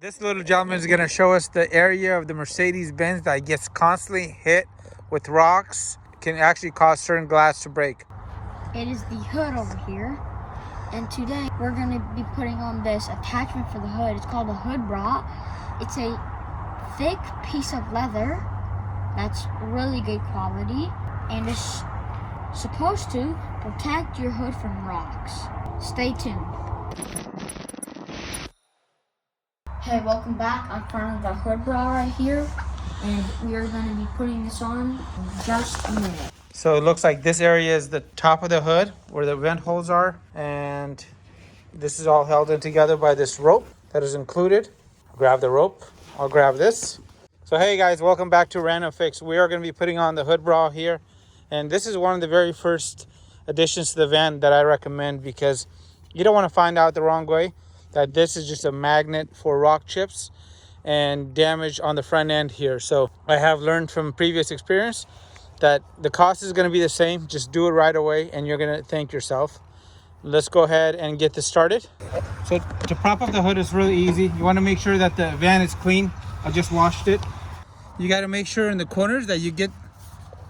This little gentleman is going to show us the area of the Mercedes-Benz that gets constantly hit with rocks. It can actually cause certain glass to break. It is the hood over here. And today we're going to be putting on this attachment for the hood. It's called a hood bra. It's a thick piece of leather that's really good quality. And it's supposed to protect your hood from rocks. Stay tuned. Hey, welcome back. I'm in front of the hood bra right here, and we are going to be putting this on in just a minute. So it looks like this area is the top of the hood where the vent holes are, and this is all held in together by this rope that is included. Grab the rope. I'll grab this. So hey guys, welcome back to Random Fix. We are going to be putting on the hood bra here, and this is one of the very first additions to the van that I recommend because you don't want to find out the wrong way that this is just a magnet for rock chips and damage on the front end here. So I have learned from previous experience that the cost is going to be the same. Just do it right away and you're going to thank yourself. Let's go ahead and get this started. So to prop up the hood is really easy. You want to make sure that the van is clean. I just washed it. You got to make sure in the corners that you get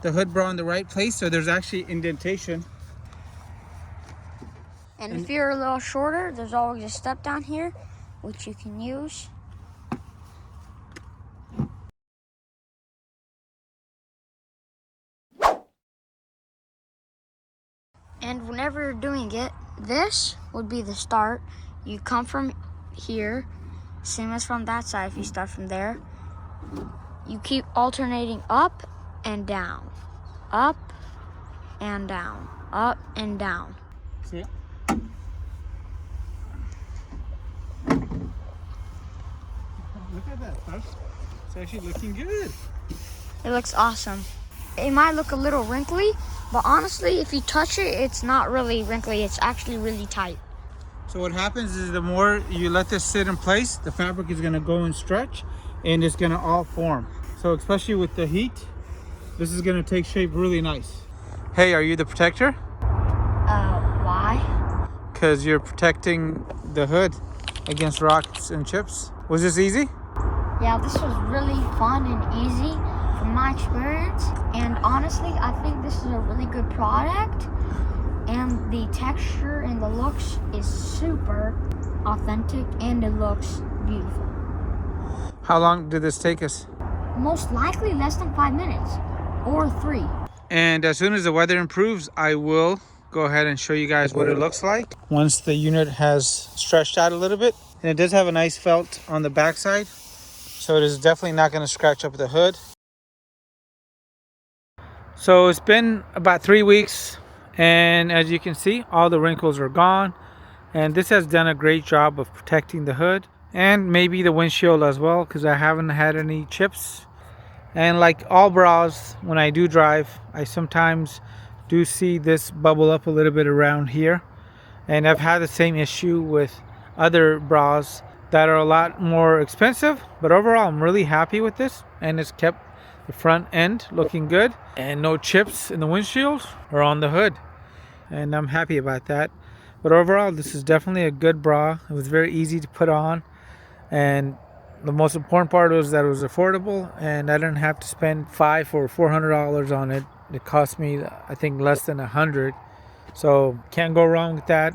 the hood bra in the right place so there's actually indentation. And if you're a little shorter, there's always a step down here, which you can use. And whenever you're doing it, this would be the start. You come from here, same as from that side if you start from there. You keep alternating up and down, up and down, up and down. See? Look at that, Puff. It's actually looking good. It looks awesome. It might look a little wrinkly, but honestly, if you touch it, it's not really wrinkly. It's actually really tight. So what happens is the more you let this sit in place, the fabric is going to go and stretch and it's going to all form. So especially with the heat, this is going to take shape really nice. Hey, are you the protector? Why? Because you're protecting the hood against rocks and chips. Was this easy? Yeah, this was really fun and easy from my experience. And honestly, I think this is a really good product. And the texture and the looks is super authentic and it looks beautiful. How long did this take us? Most likely less than 5 minutes or 3. And as soon as the weather improves, I will go ahead and show you guys what it looks like once the unit has stretched out a little bit. And it does have a nice felt on the backside, so it is definitely not going to scratch up the hood. So it's been about 3 weeks, and as you can see, all the wrinkles are gone, and this has done a great job of protecting the hood and maybe the windshield as well, because I haven't had any chips. And like all bras, when I do drive, I sometimes do see this bubble up a little bit around here, and I've had the same issue with other bras that are a lot more expensive, but overall I'm really happy with this, and it's kept the front end looking good and no chips in the windshield or on the hood, and I'm happy about that. But overall, this is definitely a good bra. It was very easy to put on, and the most important part was that it was affordable and I didn't have to spend $500 or $400 on it. It cost me, I think, less than $100, so can't go wrong with that.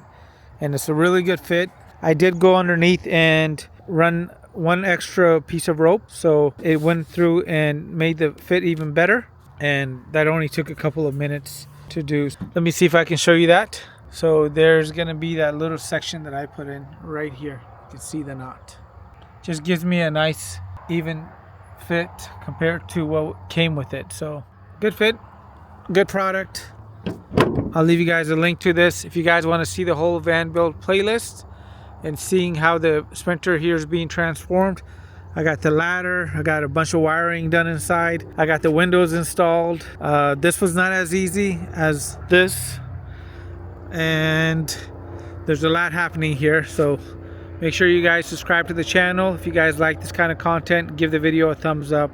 And it's a really good fit. I did go underneath and run one extra piece of rope, so it went through and made the fit even better, and that only took a couple of minutes to do. Let me see if I can show you that. So there's gonna be that little section that I put in right here. You can see the knot. Just gives me a nice even fit compared to what came with it. So good fit, good product. I'll leave you guys a link to this if you guys want to see the whole van build playlist and seeing how the Sprinter here is being transformed. I got the ladder, I got a bunch of wiring done inside, I got the windows installed. This was not as easy as this, and there's a lot happening here, so make sure you guys subscribe to the channel. If you guys like this kind of content, give the video a thumbs up,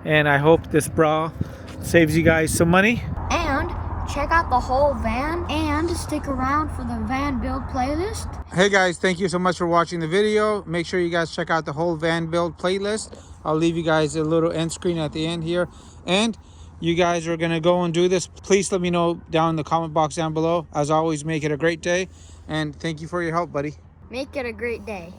and I hope this bra saves you guys some money. And check out the whole van and stick around for the van build playlist. Hey guys, thank you so much for watching the video. Make sure you guys check out the whole van build playlist. I'll leave you guys a little end screen at the end here. And you guys are gonna go and do this. Please let me know down in the comment box down below. As always, make it a great day. And thank you for your help, buddy. Make it a great day.